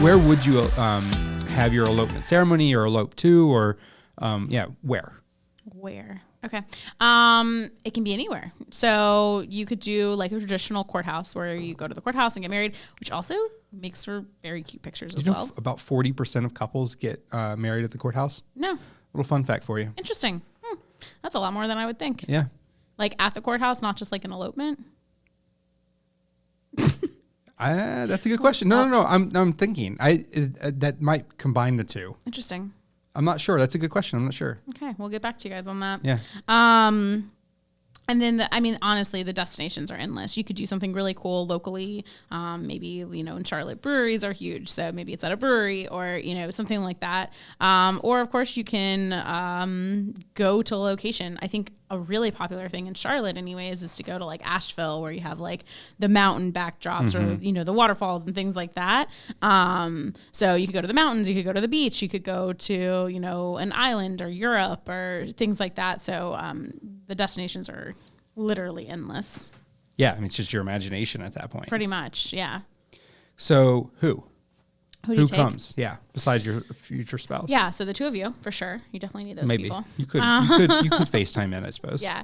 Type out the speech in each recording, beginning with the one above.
Where would you have your elopement ceremony or elope to, or where? Where? Okay. It can be anywhere. So you could do like a traditional courthouse where you go to the courthouse and get married, which also makes for very cute pictures as well. About 40% of couples get married at the courthouse? No. Little fun fact for you. Interesting. That's a lot more than I would think. Yeah. Like at the courthouse, not just like an elopement. That's a good question. No. I'm thinking that might combine the two. Interesting. I'm not sure. That's a good question. I'm not sure. Okay, we'll get back to you guys on that. Yeah. And then, honestly, the destinations are endless. You could do something really cool locally. Maybe, in Charlotte, breweries are huge. So maybe it's at a brewery or, something like that. Or, of course, you can go to a location. I think a really popular thing in Charlotte anyways is to go to like Asheville, where you have like the mountain backdrops or, the waterfalls and things like that. So you could go to the mountains, you could go to the beach, you could go to, an island or Europe or things like that. So the destinations are literally endless. Yeah. It's just your imagination at that point. Pretty much. Yeah. So who comes? Yeah. Besides your future spouse. Yeah. So the two of you, for sure. You definitely need those people. You could FaceTime in, I suppose. Yeah.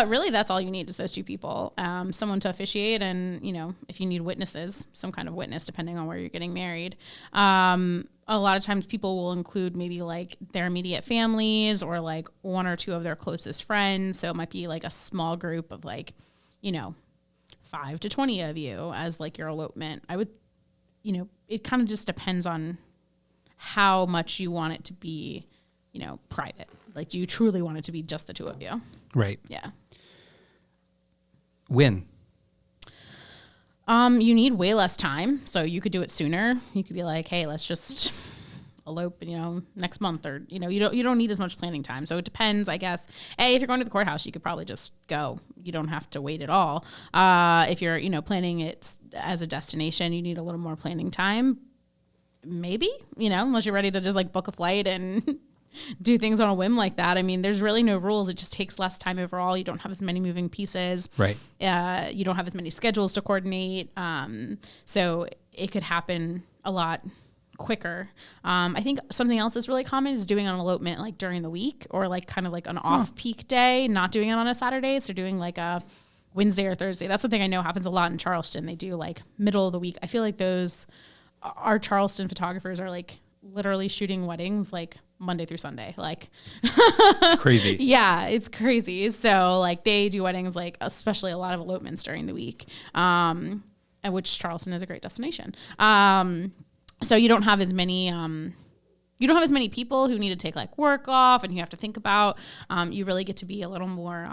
Really, that's all you need is those two people. Someone to officiate and, if you need witnesses, some kind of witness, depending on where you're getting married. A lot of times people will include maybe like their immediate families or like one or two of their closest friends. So it might be like a small group of like, 5 to 20 of you as like your elopement. I would, it kind of just depends on how much you want it to be, private. Like, do you truly want it to be just the two of you? Right. Yeah. When? You need way less time, so you could do it sooner. You could be like, hey, let's just elope, next month, or, you don't need as much planning time. So it depends, I guess. If you're going to the courthouse, you could probably just go. You don't have to wait at all. If you're, planning it as a destination, you need a little more planning time. Maybe, unless you're ready to just like book a flight and do things on a whim like that. There's really no rules. It just takes less time overall. You don't have as many moving pieces. Right. You don't have as many schedules to coordinate. So it could happen a lot quicker. I think something else that's really common is doing an elopement like during the week or like kind of like an off-peak day, not doing it on a Saturday. So doing like a Wednesday or Thursday. That's something I know happens a lot in Charleston. They do like middle of the week. I feel like our Charleston photographers are like literally shooting weddings like Monday through Sunday. Like it's crazy. Yeah, it's crazy. So like they do weddings, like especially a lot of elopements during the week, and which Charleston is a great destination. So you don't have as many people who need to take like work off and you have to think about. You really get to be a little more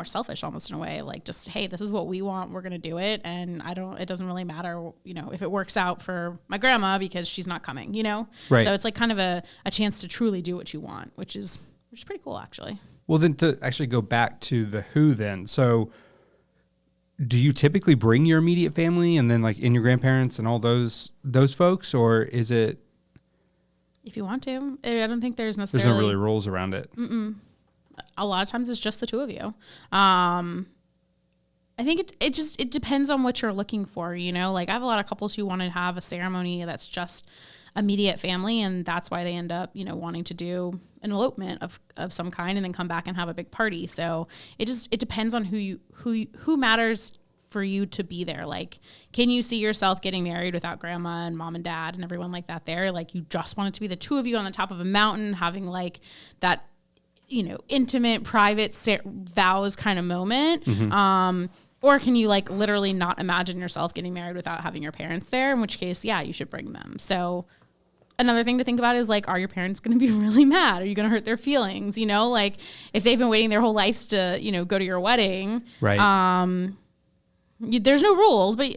selfish almost in a way, like just, hey, this is what we want. We're going to do it. And it doesn't really matter, if it works out for my grandma because she's not coming, Right. So it's like kind of a chance to truly do what you want, which is pretty cool actually. Well, then to actually go back to the who then. So do you typically bring your immediate family and then like in your grandparents and all those folks, or is it? If you want to, I don't think there's necessarily. There's no really rules around it. Mm-mm. A lot of times it's just the two of you. I think it depends on what you're looking for, like I have a lot of couples who want to have a ceremony that's just immediate family, and that's why they end up, wanting to do an elopement of some kind and then come back and have a big party. So it depends on who matters for you to be there. Like, can you see yourself getting married without grandma and mom and dad and everyone like that there? Like, you just want it to be the two of you on the top of a mountain having like that, intimate, private vows kind of moment. Mm-hmm. Or can you like literally not imagine yourself getting married without having your parents there? In which case, yeah, you should bring them. So another thing to think about is like, are your parents going to be really mad? Are you going to hurt their feelings? Like if they've been waiting their whole lives to, go to your wedding, right. There's no rules, but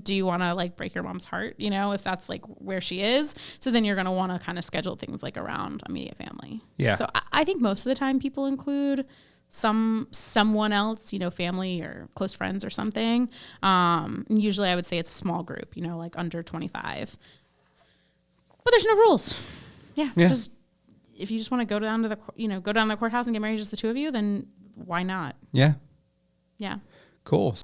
do you want to like break your mom's heart, if that's like where she is? So then you're going to want to kind of schedule things like around immediate family. Yeah. So I think most of the time people include someone else, family or close friends or something. Usually I would say it's a small group, like under 25, but there's no rules. Yeah. Just, if you just want to go down to the courthouse and get married, just the two of you, then why not? Yeah. Yeah. Cool.